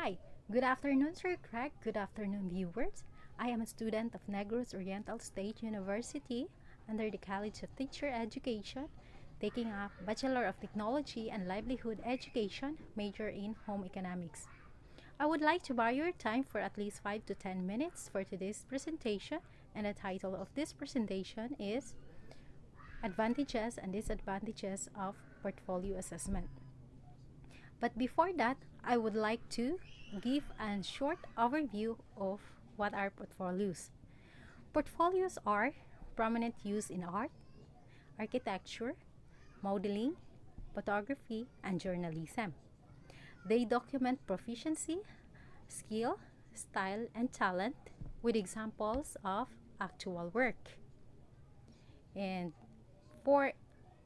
Hi, good afternoon, Sir Craig. Good afternoon, viewers. I am a student of Negros Oriental State University under the College of Teacher Education, taking a Bachelor of Technology and Livelihood Education major in Home Economics. I would like to borrow your time for at least 5 to 10 minutes for today's presentation, and the title of this presentation is Advantages and Disadvantages of Portfolio Assessment. But before that, I would like to give a short overview of what are portfolios. Portfolios are prominent use in art, architecture, modeling, photography, and journalism. They document proficiency, skill, style, and talent with examples of actual work. And for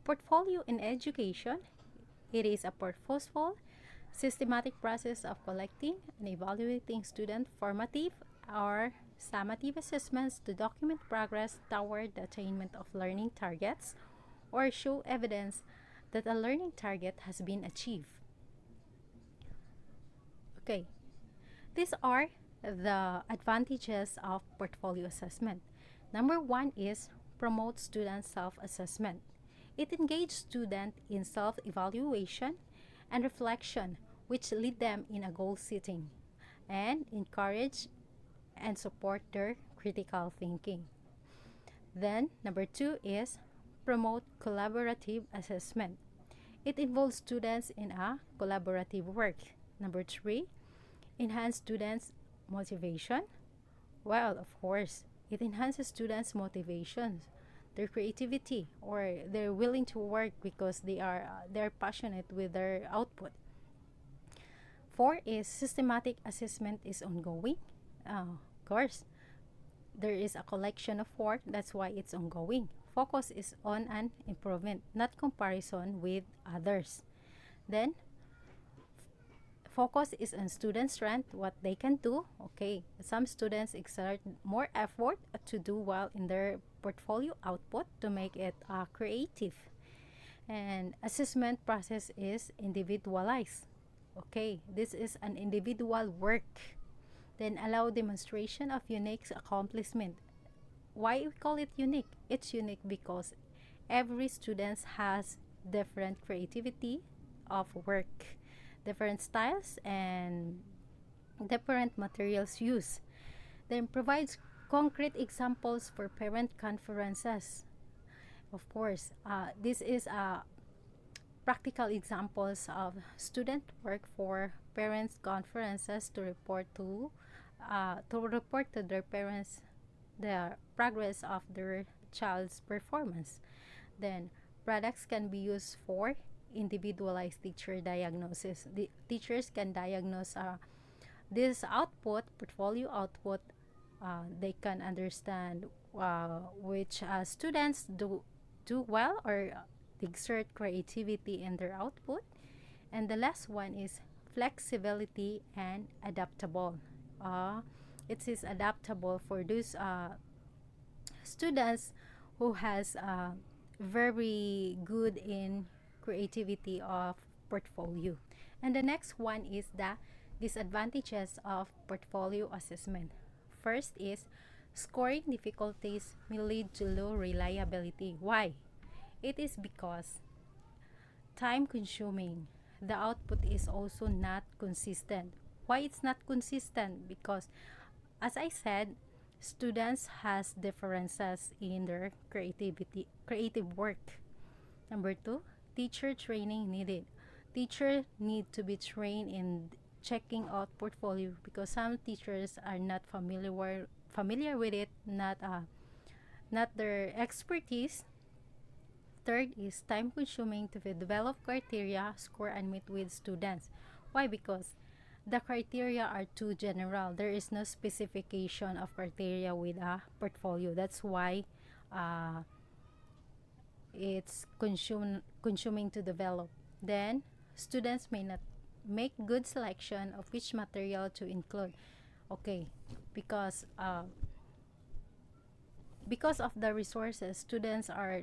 portfolio in education, it is a purposeful, systematic process of collecting and evaluating student formative or summative assessments to document progress toward the attainment of learning targets or show evidence that a learning target has been achieved. Okay, these are the advantages of portfolio assessment. Number one is promote student self-assessment. It engages students in self-evaluation and reflection, which lead them in a goal setting and encourage and support their critical thinking. Then, number two is promote collaborative assessment. It involves students in a collaborative work. Number three, enhance students' motivation. Well, of course, it enhances students' motivation, their creativity, or they're willing to work because they're passionate with their output. Four is systematic assessment is ongoing. Of course, there is a collection of work, that's why it's ongoing. Focus is on an improvement, not comparison with others. Then, focus is on student strength, what they can do. Okay, some students exert more effort to do well in their portfolio output to make it creative. And assessment process is individualized. Okay, this is an individual work. Then allow demonstration of unique accomplishment. Why we call it unique? It's unique because every student has different creativity of work, different styles, and different materials used. Then provides concrete examples for parent conferences. Of course, this is practical examples of student work for parents conferences to report to their parents the progress of their child's performance. Then products can be used for individualized teacher diagnosis. The teachers can diagnose this output, portfolio output. They can understand which students do well or exert creativity in their output. And the last one is flexibility and adaptable. It is adaptable for those students who has very good in creativity of portfolio. And the next one is the disadvantages of portfolio assessment. First is scoring difficulties may lead to low reliability. Why? It is because time consuming. The output is also not consistent. Why it's not consistent? Because as I said, students has differences in their creative work. Number two, teacher training needed. Teacher need to be trained in checking out portfolio because some teachers are not familiar with it, not their expertise. Third is time consuming to develop criteria, score, and meet with students. Why? Because the criteria are too general. There is no specification of criteria with a portfolio. That's why it's consuming to develop. Then students may not make good selection of which material to include. Okay, because of the resources, students are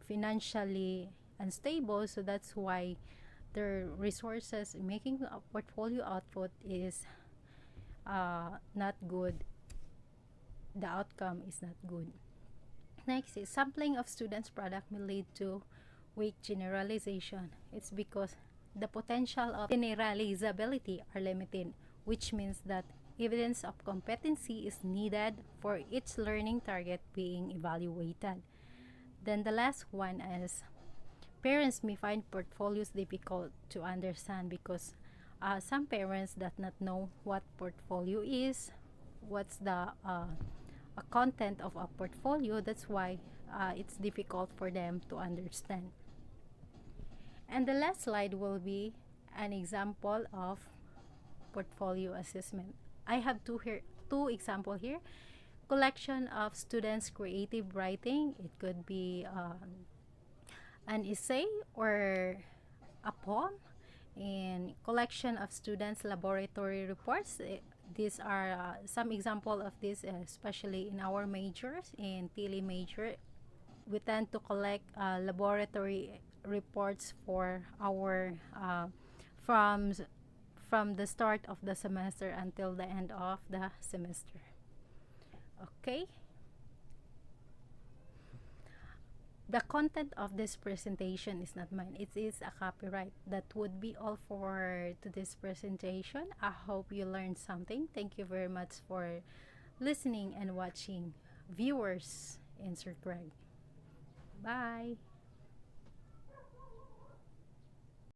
financially unstable, so that's why their resources, making a portfolio output is not good. The outcome is not good. Next is sampling of students' product may lead to weak generalization. It's because the potential of generalizability are limited, which means that evidence of competency is needed for each learning target being evaluated. Then the last one is parents may find portfolios difficult to understand because some parents does not know what portfolio is, what's the content of a portfolio. That's why it's difficult for them to understand. And the last slide will be an example of portfolio assessment. I have two example here. Collection of students' creative writing. It could be an essay or a poem. And collection of students' laboratory reports. These are some example of this, especially in our majors. In TLE major, we tend to collect laboratory reports for our from from the start of the semester until the end of the semester. Okay. The content of this presentation is not mine. It is a copyright. That would be all for today's presentation. I hope you learned something. Thank you very much for listening and watching. Viewers in Sir Greg. Bye.